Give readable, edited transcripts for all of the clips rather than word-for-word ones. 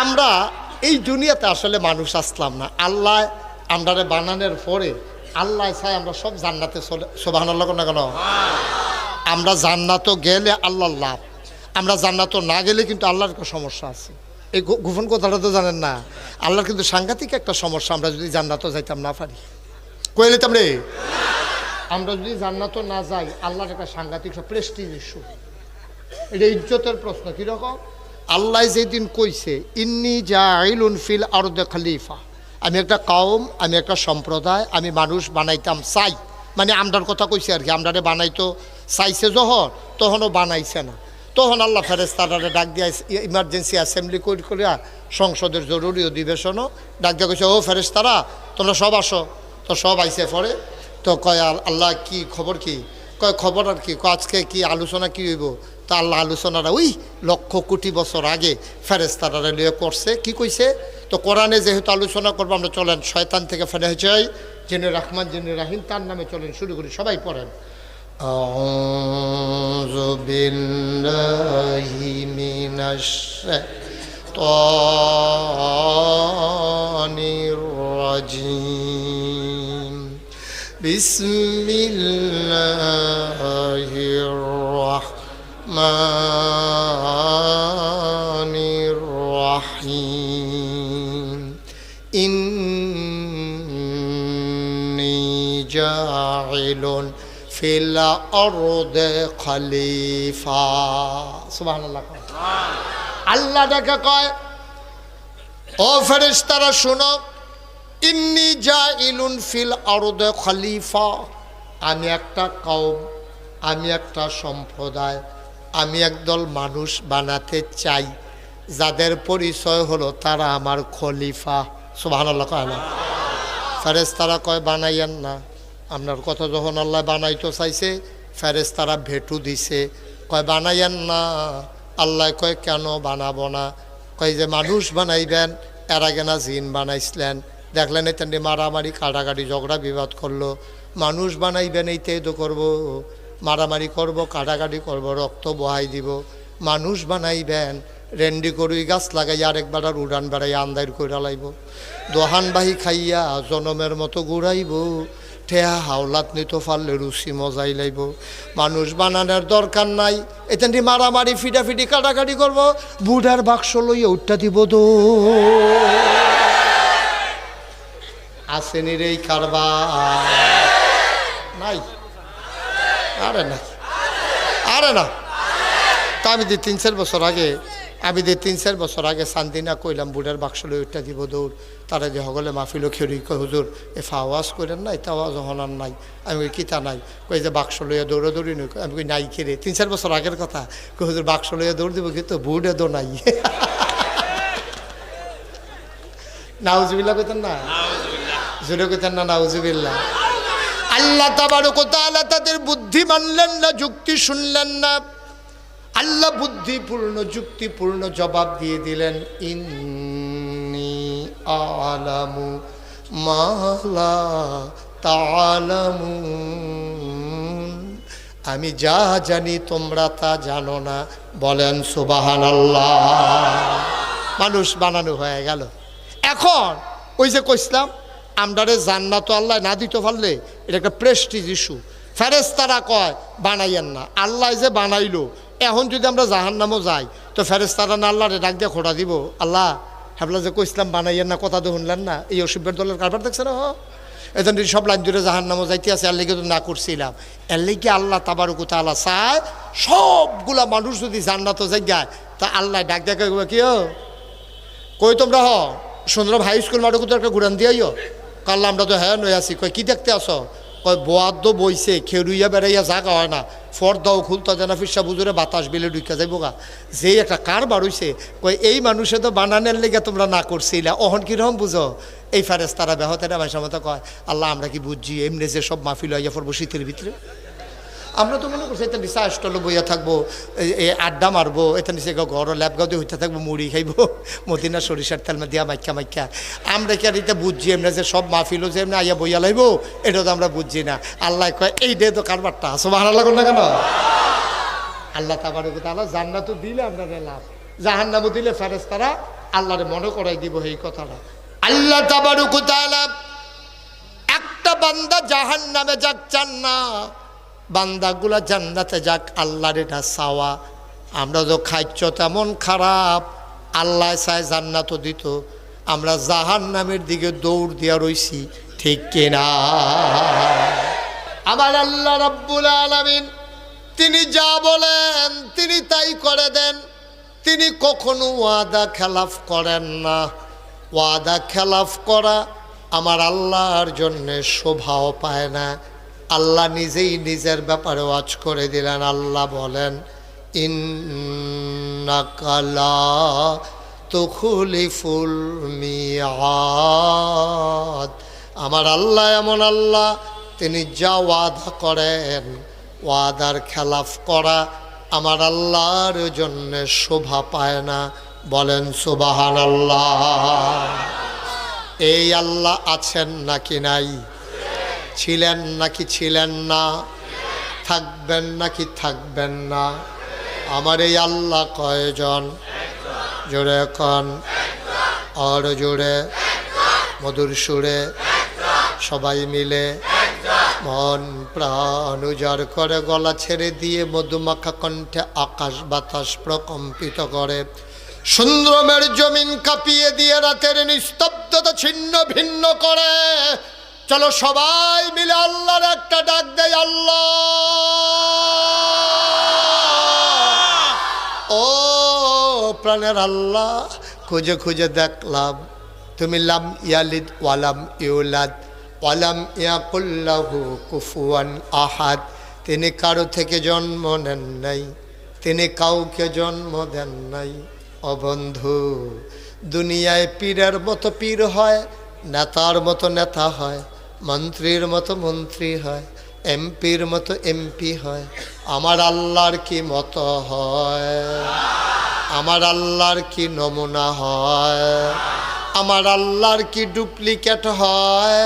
আমরা এই দুনিয়াতে আসলে মানুষ আসলাম না, আল্লাহ আমরারে বানানোর পরে আল্লাহ চাই আমরা সব জান্নাতে চলে। সুবহানাল্লাহ না কেন? আমরা জান্নাতও গেলে আল্লাহর লাভ, আমরা জান্নাতও না গেলে কিন্তু আল্লাহর একটা সমস্যা আছে। এই গোপন কথাটা তো জানেন না, আল্লাহর কিন্তু সাংঘাতিক একটা সমস্যা। আমরা যদি জান্নাতও যাইতাম না পারি, কয়ে নিতাম রে, আমরা যদি জান্নাতও না যাই আল্লাহর একটা সাংঘাতিক প্রেস্টিজ ইস্যু, এটা ইজ্জতের প্রশ্ন। কীরকম? আল্লাহ যেদিন কইছে ইন্নী জাইলুন ফিল আরদে খলিফা, আমি একটা কওম, আমি একটা সম্প্রদায়, আমি মানুষ বানাইতাম চাই, মানে আমরার কথা কইছে আর কি। আমরারে বানাইতো চাইছে যখন, তখনও বানাইছে না। তখন আল্লাহ ফেরেশতারে ডাক দিয়া ইমার্জেন্সি অ্যাসেম্বলি করিয়া সংসদের জরুরি অধিবেশনও ডাক দিয়া কইছে, ও ফেরেশতারা তোমরা সব আসো। তো সব আইসে পরে তো কয় আল্লাহ কি খবর? কি কয় খবর আর কি, আজকে কি আলোচনা কি হইব? তা আল্লাহ আলোচনাটা ওই লক্ষ কোটি বছর আগে ফেরেশতারা লিয়ে করছে। কি কইছে? তো কোরআনে যেহেতু আলোচনা করবো আমরা চলেন শয়তান থেকে ফেলে যাই, যিনি রহমান যিনি রাহিম, তার নামে চলেন শুরু করি। সবাই পড়েন আউযু বিল্লাহি মিনাশ শাইতানির রাজিম। বিসমিল্লাহির রাহমানির রাহিম। ইন্নী জাইলুন ফিল আরদে খলিফা। সুবহানাল্লাহ। আল্লাহ ডাকে কয়, ও ফেরেশতারা শুনো, ইন্নী জাইলুন ফিল আরদে খলিফা, আমি একটা কওম, আমি একটা সম্প্রদায়, আমি একদল মানুষ বানাতে চাই যাদের পরিচয় হলো তারা আমার খলিফা। সুবহানাল্লাহ। কয় না? ফেরেশতারা কয় বানাইয়েন না। আপনার কথা যখন আল্লাহ বানাইতে চাইছে ফেরেশতারা ভেটু দিছে, কয় বানাইয়েন না। আল্লাহ কয় কেন বানাবো না? কয় যে মানুষ বানাইবেন, এর আগে না জিন বানাইছিলেন, দেখলেন এতেন মারামারি কাটাকাটি ঝগড়া বিবাদ করলো। মানুষ বানাইবেন এইটাই তো করবো, মারামারি করব, কাটাকাটি করব, রক্ত বহাই দিব। মানুষ বানাইবেন, রেন্ডি করুই গাছ লাগাই আরেকবার আর উড়ান বেড়াই আন্দার কইরা লাইব, দোহানবাহি খাইয়া জনমের মতো ঘুরাইব, ঠেয়া হাওলাত নিত পারলে রুচি মজাই লাইব। মানুষ বানানোর দরকার নাই, এতেন মারামারি ফিটাফিটি কাটাকাটি করব, বুড়ার বাক্স লইয়া উঠটা দিব। দো আসেনি রে কারবার নাই? আরে না, আরে না। তা আমি 3-4 বছর আগে শান্তিনা কইলাম বুড়ার বাক্স লই উঠটা দিব দৌড়। তারা যে হগলে মাহফিল খেরি কয় হুজুর এফা আওয়াজ করেন না, এটা আওয়াজ হনার নাই। আমি কই কিতা নাই? কই যে বাক্স লইয়া দৌড়াদৌড়ি নই। আমি কই নাই কে রে? 3-4 বছর আগের কথা। কই হুজুর বাক্স লইয়া দৌড় দিব, কিন্তু বুড়ে দো নাই। নাউজুবিল্লাহ কইতেন না? জোরে কইতেন না? নাউজুবিল্লাহ। আল্লাহ তাবারক ওয়া তাআলা তাদের বুদ্ধি মানলেন না, যুক্তি শুনলেন না। আল্লাহ বুদ্ধিপূর্ণ যুক্তিপূর্ণ জবাব দিয়ে দিলেন, ইন্নী আলামু মা লা তা'লামুন, আমি যা জানি তোমরা তা জানো না। বলেন সুবহানাল্লাহ। মানুষ বানানো হয়ে গেল। এখন ওই যে কইছিলাম আমরারে জান্নাত আল্লাহ না দিতে পারলে এটা একটা প্রেস্টিজ ইস্যু। ফেরেশতারা কয় বানাইয়েন না। আল্লাহ যে বানাইলো, এখন যদি আমরা জাহান্নামও যাই তো ফেরেশতারা না আল্লাহরে ডাক দিয়ে খোটা দিব, আল্লাহ হাবলা যে কইছিলাম বানাইয়েন না, কথা তো শুনলেন না। এই অসুবিধার দলের কারবার দেখছে না? এখন সব লাইন জুড়ে জাহান্নামও যাইতে আছে, এর লেগে তো না করছিলাম। এর লেগে আল্লাহ তাবারক ওয়া তাআলা চায় সবগুলা মানুষ যদি জান্নাতও যাই যায় তা আল্লাহ ডাক দিয়ে কি কই তোমরা সুন্দর হাই স্কুল মাঠে কোথাও একটা ঘুরান দিয়াইও। কাল্লা আমরা তো হ্যাঁ নই আছি। কয় কি দেখতে আসো? কয় বোয়াদ্দ বইছে, খেরুইয়া বেড়াইয়া জাগা হয় না, ফর্দাও খুলতা জানা ফিরসা বুঝুরে বাতাস বেলে ঢুকা যাইব গা। যেই একটা কারবার হইছে, কয় এই মানুষে তো বানানের লেগে তোমরা না করছিলা, অহন কিরকম বুঝো? এই ফেরেশতারা বেহতেরা মাসের মতো কয়, আল্লাহ আমরা কি বুঝছি এমনি যে সব মাহফিল হইয়া পড়বো শীতের ভিতরে? আমরা তো মনে করছি এটা নিচে স্টলে বইয়া থাকবো, আড্ডা মারবো, এটা নিচে ঘর ল্যাপগাও দিয়ে হইতে থাকবো, মুড়ি খাইবো মদিনা সরিষার তেল দিয়া মাইকা মাইকা। আমরা কি আর এটা বুঝছি এমনি যে সব মাহফিলও যে এমনি আইয়া বইয়া লাইবো? এটা তো আমরা বুঝছি না। আল্লাহ কয় এই দে তো কারবারটা। সুবহানাল্লাহ না কেন? আল্লাহ তাবারক ওয়া তাআলা জান্নাতও দিলে আপনাদের লাভ, জাহান্নামও দিলে ফেরেশতারা আল্লাহরে মনে করাই দিব এই কথাটা। আল্লাহ তাবারক ওয়া তাআলা একটা বান্দা জাহান্নামে যাক চান না, বান্দাগুলা জান্নাতে যাক, আল্লাহর এটা চাওয়া। আমরা তো খাচ্ছ তেমন খারাপ, আল্লাহ চায় জান্নাতও দিত, আমরা জাহান্নামের দিকে দৌড় দিয়া রইছি, ঠিক কিনা? আমার আল্লাহ রাব্বুল আলামিন তিনি যা বলেন তিনি তাই করে দেন, তিনি কখনো ওয়াদা খেলাফ করেন না। ওয়াদা খেলাফ করা আমার আল্লাহর জন্যে শোভাও পায় না। আল্লাহ নিজেই নিজের ব্যাপারে ওয়াজ করে দিলেন। আল্লাহ বলেন, ইন্নাকা লা তুখলিফুল মিআদ। আমার আল্লাহ এমন আল্লাহ, তিনি যা ওয়াদা করেন, ওয়াদার খেলাফ করা আমার আল্লাহর জন্য শোভা পায় না। বলেন সুবহানাল্লাহ। এই আল্লাহ আছেন নাকি নাই? ছিলেন নাকি ছিলেন না? থাকবেন নাকি থাকবেন না? আমার এই আল্লাহ কয়জন? জোরে কন, আর জোরে, মধুর সুরে, সবাই মিলে মন প্রাণ উজাড় করে গলা ছেড়ে দিয়ে মধুমাখা কণ্ঠে আকাশ বাতাস প্রকম্পিত করে, সুন্দরমের জমিন কাঁপিয়ে দিয়ে রাতের নিস্তব্ধতা ছিন্ন ভিন্ন করে। চলো সবাই মিলে আল্লাহর একটা ডাক দেয়, আল্লাহ। ও প্রাণের আল্লাহ, খুঁজে খুঁজে দেখলাম তুমি লাম ইয়ালিদ ওয়ালাম ইউলাদ ওয়ালাম ইয়াকুল লাহু কুফুয়ান আহাদ। তিনি কারো থেকে জন্ম নেন নাই, তিনি কাউকে জন্ম দেন নাই। ও বন্ধু, দুনিয়ায় পীরের মতো পীর হয়, নেতার মতো নেতা হয়, মন্ত্রীর মতো মন্ত্রী হয়, এমপির মতো এমপি হয়। আমার আল্লাহর কি মতো হয়? আমার আল্লাহর কি নমুনা হয়? আমার আল্লাহর কি ডুপ্লিকেট হয়?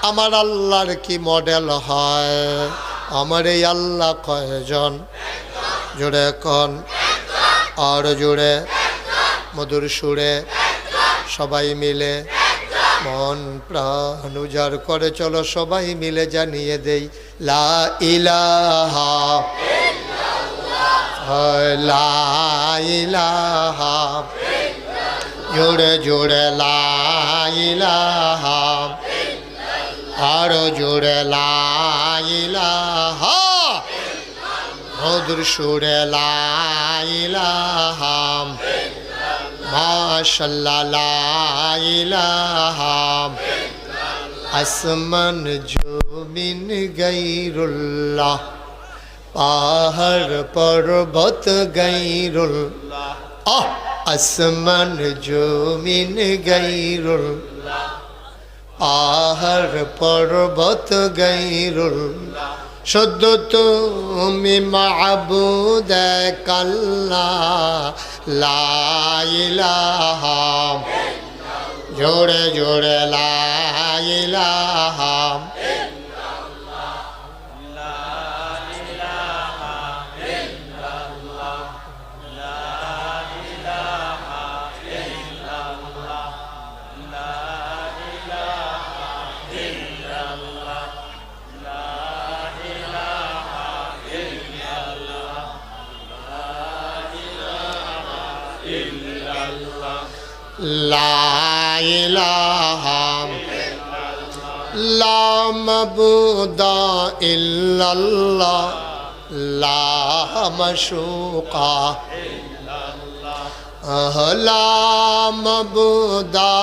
আমার আল্লাহর কি মডেল হয়? আমার এই আল্লাহ কয়জন? জোরে কন, আর জোরে, মধুর সুরে, সবাই মিলে মন প্রাণ উজাড় করে চলো সবাই মিলে জানিয়ে দেই, লা ইলাহা ইল্লাল্লাহ, লা ইলাহা, জোরে জোরে লা ইলাহা, আরো জোরে লা ইলাহা, মধুর সুরে লা ইলাহা, মাশাআল্লাহ লা ইলাহা, আসমান জমিন গায়রুল্লাহ, পাহাড় পর্বত গায়রুল্লাহ, আসমান জমিন গায়রুল্লাহ, পাহাড় পর্বত গায়রুল্লাহ, শুধু তুমি মাবুদ এক আল্লাহ, লা ইলাহা, জোরে জোরে লা ইলাহা, লা ইলাহা লা মাবুদা ইল্লাল্লাহ, লা মাশুকা ইল্লাল্লাহ, লা মাবুদা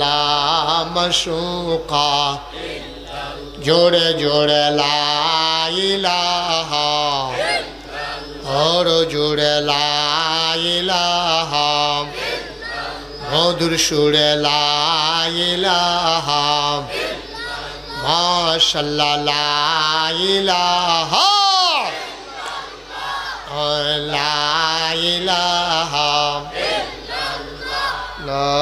লা মাশুকা, জোরে জোরে লা ইলাহা, और जुड़े ला इलाहा, मधुर सुरे ला इलाहा, माशाअल्लाह ला इलाहा, ला इलाहा, ला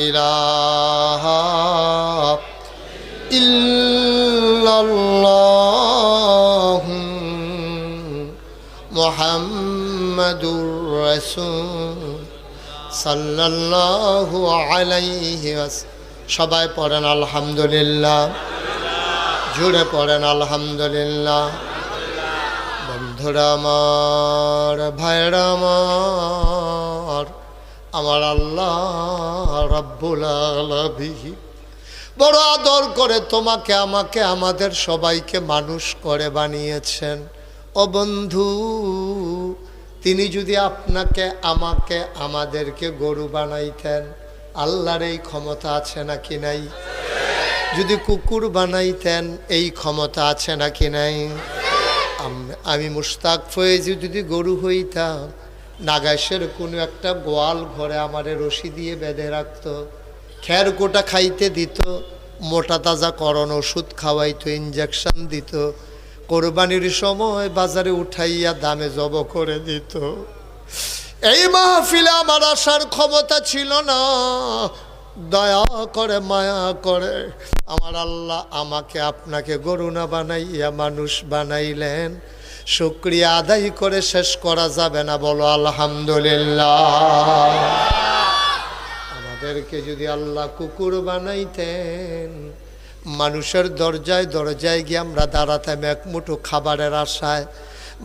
इलाहा इल्लल्लाह, मुहम्मद মুহাম্মাদুর রাসূল সাল্লাল্লাহু আলাইহি ওয়াসাল্লাম। সবাই পড়েন আলহামদুলিল্লাহ, জুড়ে পড়েন আলহামদুলিল্লাহ। বন্ধুরা আমার, ভাইরা আমার, আমার আল্লাহ রাব্বুল আলামিন বড় আদর করে তোমাকে, আমাকে, আমাদের সবাইকে মানুষ করে বানিয়েছেন। ও বন্ধু, তিনি যদি আপনাকে, আমাকে, আমাদেরকে গরু বানাইতেন, আল্লাহর এই ক্ষমতা আছে নাকি নাই? যদি কুকুর বানাইতেন, এই ক্ষমতা আছে নাকি নাই? আমি মুশতাক ফয়েজি যদি গরু হইতাম, নাগাইশের কোনো একটা গোয়াল ঘরে আমারে রশি দিয়ে বেঁধে রাখতো, খের কোটা খাইতে দিত, মোটা তাজা করণ ওষুধ খাওয়াইতো, ইঞ্জেকশন দিত, কোরবানির সময় বাজারে উঠাইয়া দামে জব করে দিত। এই মাহফিলে আমার আসার ক্ষমতা ছিল না। দয়া করে, মায়া করে আমার আল্লাহ আমাকে, আপনাকে গরু না বানাইয়া মানুষ বানাইলেন। শুকরিয়া আদায় করে শেষ করা যাবে না, বলো আলহামদুলিল্লাহ। আমাদেরকে যদি আল্লাহ কুকুর বানাইতেন, মানুষের দরজায় দরজায় গিয়ে আমরা দাঁড়াতাম এক মুঠো খাবারের আশায়।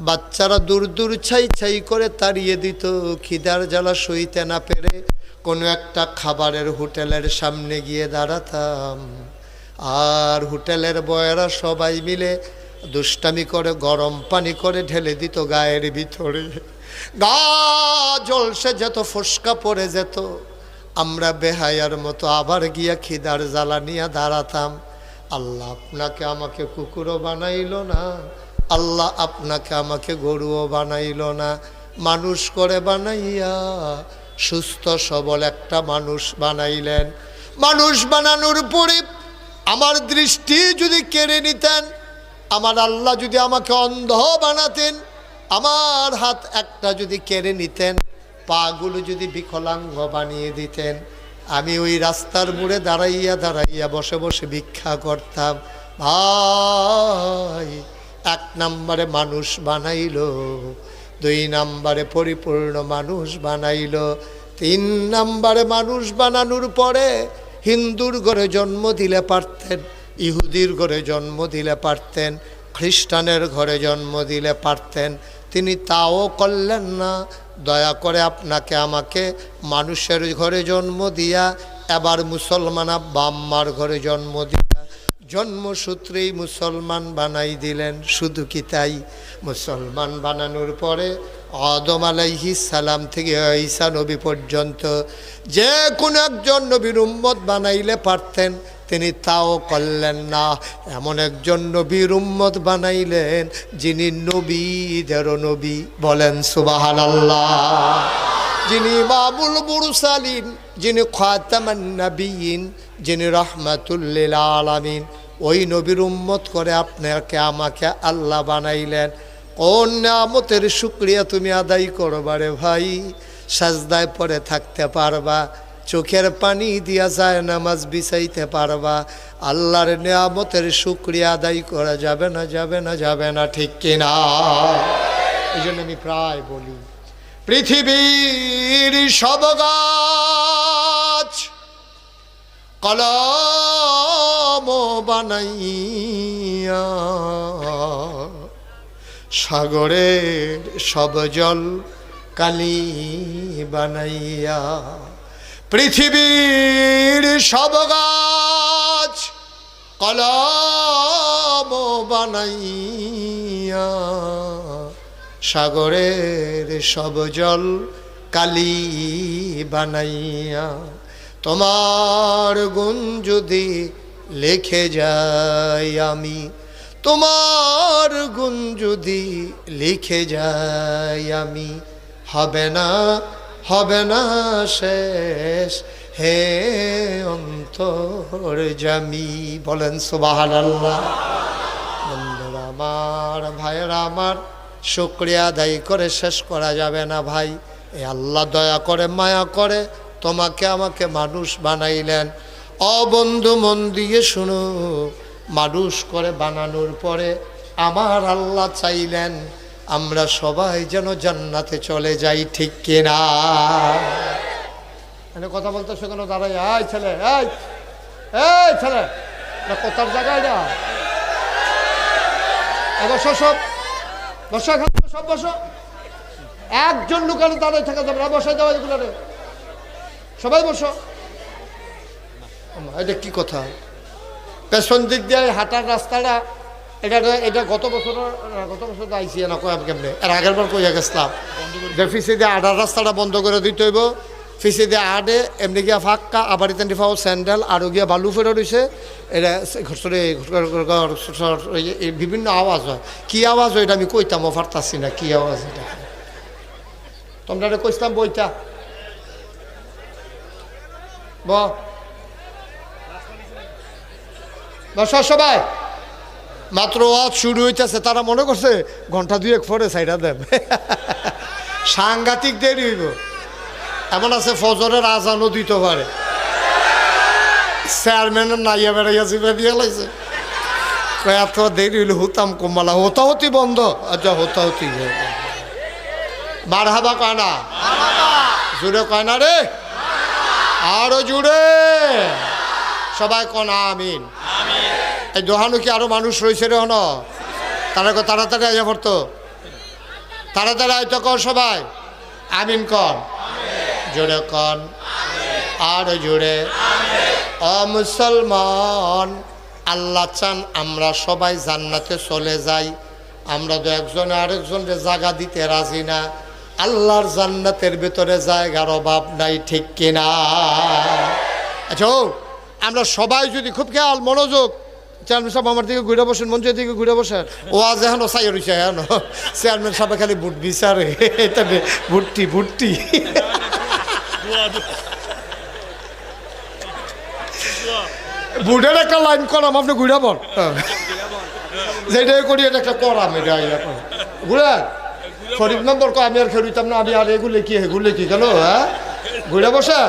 বাচ্চারা দূর দূর ছাই ছাই করে তাড়িয়ে দিত, খিদার জ্বালা সইতে না পেরে কোনো একটা খাবারের হোটেলের সামনে গিয়ে দাঁড়াতাম। আর হোটেলের বয়েরা সবাই মিলে দুষ্টামি করে গরম পানি করে ঢেলে দিত গায়ের ভিতরে। গা জলসে যেত, ফোসকা পড়ে যেত। আমরা বেহায়ার মতো আবার গিয়া খিদার জ্বালা নিয়ে দাঁড়াতাম। আল্লাহ আপনাকে আমাকে কুকুরও বানাইল না, আল্লাহ আপনাকে আমাকে গরুও বানাইল না, মানুষ করে বানাইয়া সুস্থ সবল একটা মানুষ বানাইলেন। মানুষ বানানোর পরে আমার দৃষ্টি যদি কেড়ে নিতেন, আমার আল্লাহ যদি আমাকে অন্ধ বানাতেন, আমার হাত একটা যদি কেড়ে নিতেন, পাগুলো যদি বিকলাঙ্গ বানিয়ে দিতেন, আমি ওই রাস্তার মোড়ে দাঁড়াইয়া দাঁড়াইয়া বসে বসে ভিক্ষা করতাম। ভাই, এক নম্বরে মানুষ বানাইল, দুই নম্বরে পরিপূর্ণ মানুষ বানাইল, তিন নম্বরে মানুষ বানানোর পরে হিন্দুর ঘরে জন্ম দিলে পারতেন, ইহুদির ঘরে জন্ম দিলে পারতেন, খ্রিস্টানের ঘরে জন্ম দিলে পারতেন, তিনি তাও করলেন না। দয়া করে আপনাকে আমাকে মানুষের ঘরে জন্ম দিয়া এবার মুসলমান আব্বা আম্মার ঘরে জন্ম দিয়া জন্মসূত্রেই মুসলমান বানাই দিলেন। শুধু কি তাই, মুসলমান বানানোর পরে আদম আলাইহিস সালাম থেকে ঈসা নবী পর্যন্ত যে কোনো একজন নবীর উম্মত বানাইলে পারতেন, তিনি তাও করলেন না। এমন একজন নবীর উম্মত বানাইলেন যিনি নবীদেরও নবী, বলেন সুবহানাল্লাহ। যিনি ইমামুল মুরসালিন, যিনি খাতামান নবিয়িন, যিনি রাহমাতুল লিল আলামিন, ওই নবীর উম্মত করে আপনাকে আমাকে আল্লাহ বানাইলেন। কোন নিয়ামতের শুকরিয়া তুমি আদায় করবারে ভাই। সাজদায় পড়ে থাকতে পারবা, চোখের পানি দিয়া যায় নামাজ বিছাইতে পারবা, আল্লাহর নিয়ামতের শুকরিয়া আদায় করা যাবে না, যাবে না, যাবে না, ঠিক কিনা? এই জন্য আমি প্রায় বলি, পৃথিবীর সব গাছ কলম বানাইয়া, সাগরের সব জল কালি বানাইয়া, পৃথিবীর সব গাছ কলম বানাইয়া, সাগরের সব জল কালি বানাইয়া, তোমার গুণ যদি লিখে যাই আমি, তোমার গুণ যদি লিখে যাই আমি, হবে না, হবে না শেষ হে অন্তর্যামী, বলেন সুবহানাল্লাহ। বন্ধুরা আমার, ভাইয়েরা আমার, শুকরিয়া আদায় করে শেষ করা যাবে না ভাই। এই আল্লাহ দয়া করে, মায়া করে তোমাকে আমাকে মানুষ বানাইলেন। বন্ধু মন দিয়ে শুনো, মানুষ করে বানানোর পরে আমার আল্লাহ চাইলেন আমরা সবাই যেন জান্নাতে চলে যাই, ঠিক কিনা? এনে কথা বলতেছো কেন? দাঁড়াই, এই ছেলে, এই ছেলে, কোথার জায়গায় না? বসো সব, বসো এখানে, সব বসো। একজন লুকানো দাঁড়াই থাকা যাবে না, বসাই দেওয়া এগুলো, সবাই বসো। এটা কি কথা? পেছন দিক দিয়ে হাঁটার রাস্তাটা, এটা গত বছর তো আইসি না, কয় কেমনে এর আগের বার কইয়া গেছিলাম যে ফিসে দিয়ে আডার রাস্তাটা বন্ধ করে দিতে হইব। ফিসে দিয়ে আডে এমনি গিয়া ফাঁকা, আবার ইতেন ফাও স্যান্ডেল আরও গিয়া বালু ফেরো রয়েছে। এটা বিভিন্ন আওয়াজ হয়। কি আওয়াজ হয় এটা আমি কইতামও পারতাছি না, কি আওয়াজ এটা। তোমরা কইতাম বইটা বসা সবাই। মাত্র ওয়াজ শুরু হইতেছে, তারা মনে করছে ঘন্টা 2-1 পরে সাইডা দেব। সাংঘাতিক দেরি হইব। এমন আছে ফজরের আজানও দিতে পারে। চেয়ারম্যানের নাইয়া বেড়াইয়া জিবে দিয়ে লাইছে, এত দেরি হইলে হুতাম কমালা, হতাহতি বন্ধ। আচ্ছা হতাহতি মারহাবা কয় না? জুড়ে কয় না রে? আরো জুড়ে সবাই কন আমিন। এই দোহানো কি আরো মানুষ রয়েছে রে? হন তারা তাড়াতাড়ি আইয়া পড়তো, তাড়াতাড়ি আইতো কর সবাই। আমিন কন, জোরে কন, আর জোরে। মুসলমান, আল্লাহ চান আমরা সবাই জান্নাতে চলে যাই। আমরা তো একজনে আরেকজনকে জায়গা দিতে রাজি না। আল্লাহর জান্নাতের ভিতরে জায়গার অভাব নাই, ঠিক কিনা? আচ্ছা আমরা সবাই যদি খুব খেয়াল মনোযোগ, চেয়ারম্যান সাহেব আমার দিকে ঘুরে বসেন, মঞ্চের দিকে ঘুরে বসেন। ও আজ এখন চাই রয়েছে, এখন চেয়ারম্যান সাহেব খালি ভোট বিচারে, তবে ভুট্টি ভুট্টি। ভোটের একটা লাইন করাম, আপনি ঘুরে বল, যেটাই করি এটা একটা করাম। এটা ঘুরে শরীফ নম্বর কয়, আমি আর খেলতাম না, আমি আর এগুলো কি এগুলো কি গেল? হ্যাঁ ঘুরে বসে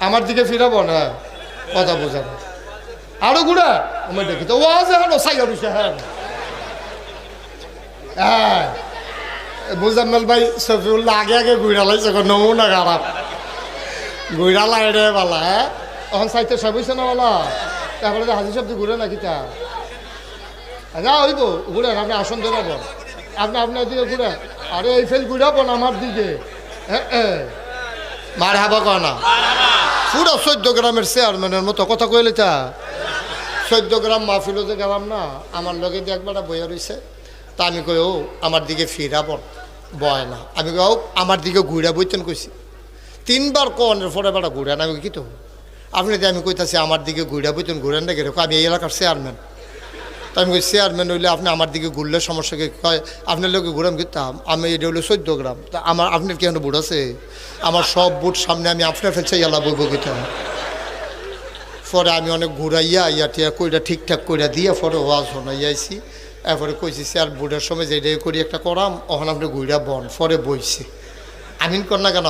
আমার দিকে ফিরাবো না, কথা বোঝাবো। আরো ঘুরে আমি দেখি তো ওয়াজ এখন সাইয়া রয়েছে। হ্যাঁ হ্যাঁ মুজাম্মেল ভাই শফিউল্লাহ আগে আগে ঘুরা লাইছে, নমুনা খারাপ ঘুরা লাই রে বালা। হ্যাঁ তখন সাইতে সব হয়েছে না বলা, তারপরে হাজির শব্দ ঘুরে নাকি তা যা হইব ঘুরেন। আপনি আসন ধরাবেন, আপনি আপনার দিকে ঘুরে, আরে এই ফেল ঘুরাবো না আমার দিকে। মার হাবা কনা পুরো 14 গ্রামের চেয়ারম্যানের মতো কথা কইলে তা। 14 গ্রাম মাহফিলও যে গেলাম না, আমার লগে দিয়ে একবার বইয়া রয়েছে। তা আমি কই ও আমার দিকে ফিরাব বয় না, আমি কই ও আমার দিকে ঘুরা বইতেন কইছি। 3 বার কনের পরে বেড়া ঘুরেন। আমি কি তো আপনি আমি কইতাছি আমার দিকে ঘুরা বইতেন, ঘুরেন না কেরকম? আমি এই এলাকার চেয়ারম্যান। তো আমি কই চেয়ারম্যান হইলে আপনি আমার দিকে ঘুরলে সমস্যাকে কয় আপনার লোকে ঘুরাম কিতাম। আমি এটা হলো 14 গ্রাম, তা আমার আপনার কেন বুট আছে? আমার সব বুট সামনে, আমি আপনার ফেলছে এলা বইব কিতাম। পরে আমি অনেক ঘুরাইয়া টিয়া কইরা ঠিকঠাক কইরা দিয়ে পরে ওয়াজ শোনাইয়াছি। এরপরে কইছি স্যার বুটের সময় যেটাই করি একটা করাম, ওখান আপনি ঘুরা বন। পরে বইছে। আমিন কর না কেন?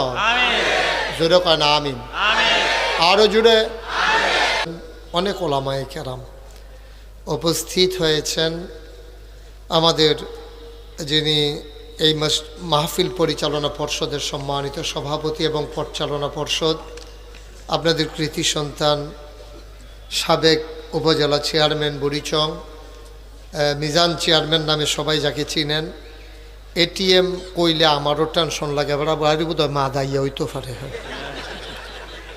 জোরে কয় না আমিন? আরো জোরে। অনেক ওলামায়ে কেরাম উপস্থিত হয়েছেন। আমাদের যিনি এই মাহফিল পরিচালনা পর্ষদের সম্মানিত সভাপতি এবং পরিচালনা পর্ষদ, আপনাদের কৃতি সন্তান সাবেক উপজেলা চেয়ারম্যান বুড়িচং, মিজান চেয়ারম্যান নামে সবাই যাকে চিনেন। এটিএম কইলে আমারও টেনশন লাগে, এবার বাড়ি বোধ হয় মা দাইয়া হইতে পারে।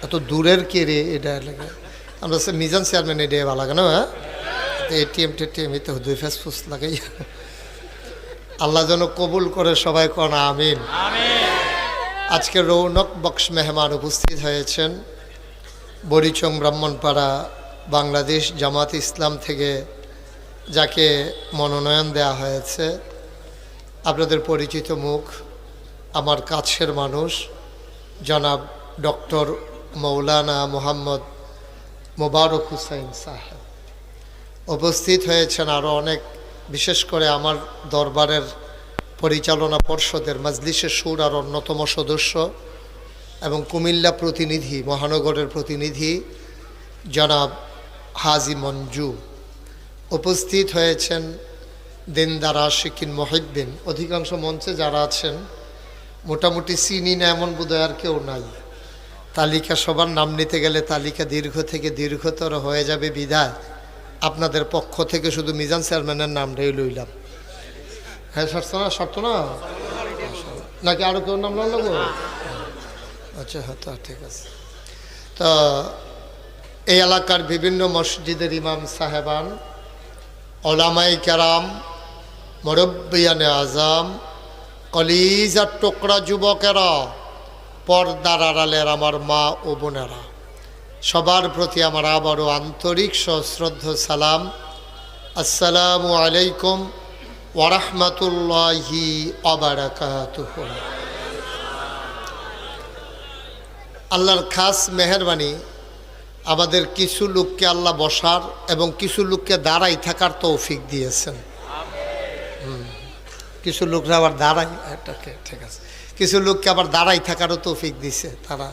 এত দূরের কে রে এটা লাগে? আমরা মিজান চেয়ারম্যান এটা ভালো লাগে না? হ্যাঁ এটিএম টেটিএম এতে দুই ফেসফুস লাগাই। আল্লাহ যেন কবুল করে, সবাই কন আমিন। আজকে রৌনক বক্স মেহমান উপস্থিত হয়েছেন বরিচং ব্রাহ্মণপাড়া বাংলাদেশ জামাত ইসলাম থেকে যাকে মনোনয়ন দেয়া হয়েছে। আপনাদের পরিচিত মুখ, আমার কাছের মানুষ জনাব ডক্টর মৌলানা মোহাম্মদ মোবারক হুসাইন সাহেব উপস্থিত হয়েছেন। আরও অনেক, বিশেষ করে আমার দরবারের পরিচালনা পর্ষদের মজলিসের শুরার অন্যতম সদস্য এবং কুমিল্লা প্রতিনিধি, মহানগরের প্রতিনিধি জনাব হাজি মঞ্জু উপস্থিত হয়েছেন। দিনদার আশিকিন মুহিব্বিন, অধিকাংশ মঞ্চে যারা আছেন মোটামুটি চিনি না এমন বোধহয় আর কেউ নাই। তালিকা সবার নাম নিতে গেলে তালিকা দীর্ঘ থেকে দীর্ঘতর হয়ে যাবে বিধায় আপনাদের পক্ষ থেকে শুধু মিজান চেয়ারম্যানের নামটাই লইলাম। হ্যাঁ শর্ত না নাকি আরও কেউ নাম লাগবো? আচ্ছা হ্যাঁ, তা ঠিক আছে। তো এই এলাকার বিভিন্ন মসজিদের ইমাম সাহেবান, ওলামাই কেরাম, মুরব্বিয়ানে আজম, কলিজার টুকরা যুবকেরা, পর্দার আড়ালের আমার মা ও বোনেরা, সবার প্রতি আমার আবারও আন্তরিক সশ্রদ্ধ সালাম। আসসালামু আলাইকুম ওয়া রাহমাতুল্লাহি ওয়া বারাকাতুহু। আল্লাহর খাস মেহেরবানি, আমাদের কিছু লোককে আল্লাহ বসার এবং কিছু লোককে দাঁড়াই থাকার তৌফিক দিয়েছেন। কিছু লোকরা আবার দাঁড়াই, ঠিক আছে, কিছু লোককে আবার দাঁড়াই থাকারও তৌফিক দিছে। তারা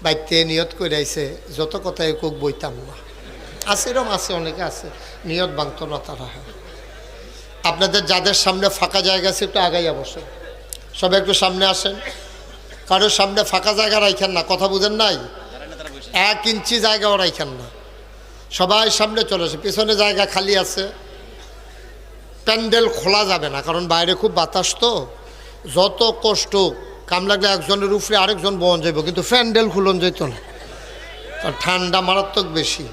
বাইতে নিয়ত করে আইছে, যত কথাই কোক বইতাম না। আছে এরকম, আছে অনেকে আছে নিয়ত ভাঙত না তারা। হ্যাঁ, আপনাদের যাদের সামনে ফাঁকা জায়গা আছে একটু আগাইয়া বসেন, সবাই একটু সামনে আসেন। কারোর সামনে ফাঁকা জায়গা রাখেন না, কথা বুঝেন নাই? 1 ইঞ্চি জায়গাও রাখেন না, সবাই সামনে চলে আসে। পিছনে জায়গা খালি আছে। প্যান্ডেল খোলা যাবে না, কারণ বাইরে খুব বাতাস, তো যত কষ্ট কাম লাগলে একজনের উপরে আরেকজন বহন যাইব, কিন্তু প্যান্ডেল খুলন যেত না, কারণ ঠান্ডা মারাত্মক বেশি।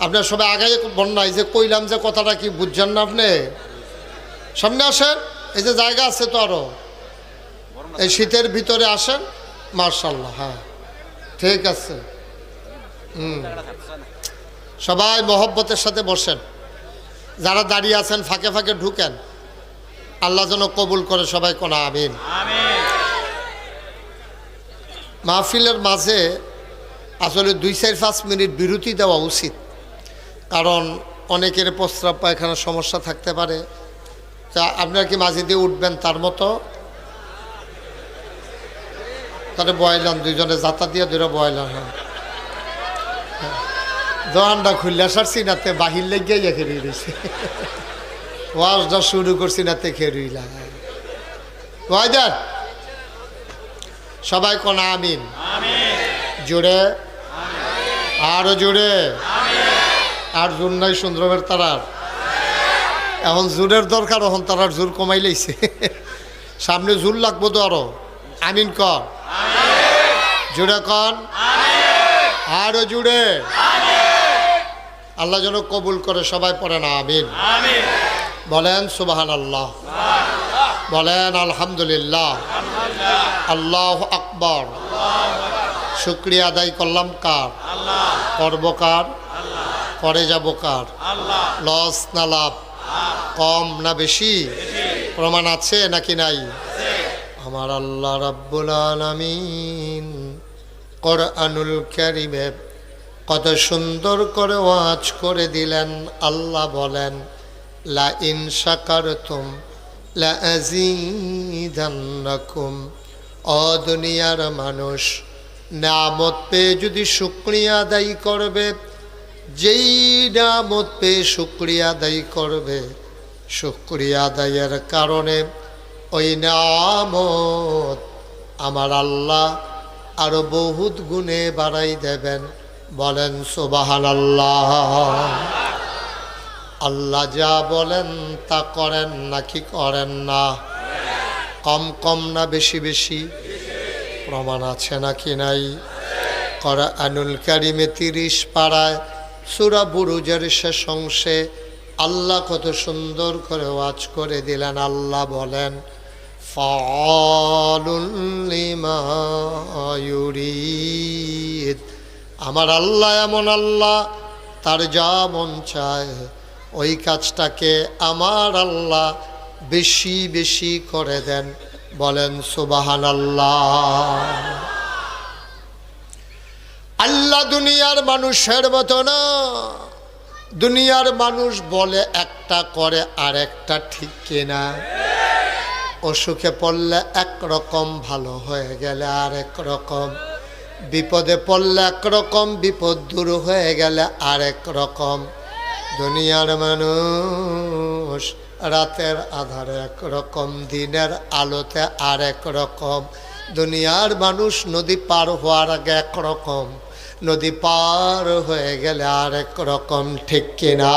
আপনার সবাই আগে বন্যায় যে কইলাম যে কথাটা কি বুঝছেন না? আপনি সামনে আসেন, এই যে জায়গা আছে তো আরো, এই শীতের ভিতরে আসেন। মার্শাল্লাহ, হ্যাঁ ঠিক আছে। সবাই মহব্বতের সাথে বসেন। যারা দাঁড়িয়ে আছেন ফাঁকে ফাঁকে ঢুকেন, আল্লাহ যেন কবুল করে। সবাই কোন আমিন। মাহফিলের মাঝে আসলে 2-4-5 মিনিট বিরতি দেওয়া উচিত, কারণ অনেকের প্রস্রাব পায়খানার সমস্যা থাকতে পারে। তা আপনারা কি মাঝে দিয়ে উঠবেন তার মতো? তাহলে বয়লান, দুইজনে যাতা দিয়ে দুটো বয়লান। হ্যাঁ, দোকানটা খুললে সারছি নাতে বাহির লেগে খেয়ে রয়েছে, ওয়াজটা শুরু করছি নাতে খেরুইলা। দেন সবাই কোন আমিন। জোরে, আরো জোরে। আর জোর নাই সুন্দরমের তারার, এখন জোরের দরকার, এখন তারার জোর কমাই লাইছে। সামনে জোর লাগবো তো আরো। আমিন কর, জোরে কন, আরো জোরে। আল্লাহ যেন কবুল করে। সবাই পড়েন আমিন। বলেন সুবহানাল্লাহ, বলেন আলহামদুলিল্লাহ, আল্লাহু আকবার। শুকরিয়া আদায় করলাম কার? করব কার? করে যাব কার? লস না লাভ? কম না বেশি? প্রমাণ আছে নাকি নাই? আমার আল্লাহ রাব্বুল আলামিন কোরআনুল কারীমে কত সুন্দর করে ওয়াজ করে দিলেন। আল্লাহ বলেন, লা ইন শাকারতুম লা আযীদান্নাকুম। ও দুনিয়ার মানুষ, নিয়ামত পেয়ে যদি শুকরিয়া আদায় করবে, যেই নিয়ামত পেয়ে শুকরিয়া আদায় করবে, শুকরিয়া আদায়ের কারণে ওই নিয়ামত আমার আল্লাহ আরো বহুত গুণে বাড়াই দেবেন। বলেন সুবহানাল্লাহ। আল্লাহ যা বলেন তা করেন নাকি করেন না? কম কম না বেশি বেশি? প্রমাণ আছে নাকি নাই? কোরআনুল কারীমে 30 পারায় সূরা বুরুজের শেষ অংশে আল্লাহ কত সুন্দর করে ওয়াজ করে দিলেন। আল্লাহ বলেন, ফাআলুল লিমা ইউরিদ। আমার আল্লাহ এমন আল্লাহ, তার যা মন চায় ওই কাজটাকে আমার আল্লাহ বেশি বেশি করে দেন। বলেন সুবহানাল্লাহ। আল্লাহ দুনিয়ার মানুষের মতো না। দুনিয়ার মানুষ বলে একটা, করে আর একটা, ঠিক কিনা? অসুখে পড়লে একরকম, ভালো হয়ে গেলে আর এক রকম, বিপদে পড়লে একরকম, বিপদ দূর হয়ে গেলে আর এক রকম। দুনিয়ার মানুষ রাতের আধারে একরকম, দিনের আলোতে আর একরকম। দুনিয়ার মানুষ নদী পার হওয়ার আগে একরকম, নদী পার হয়ে গেলে আর একরকম, ঠিক কিনা?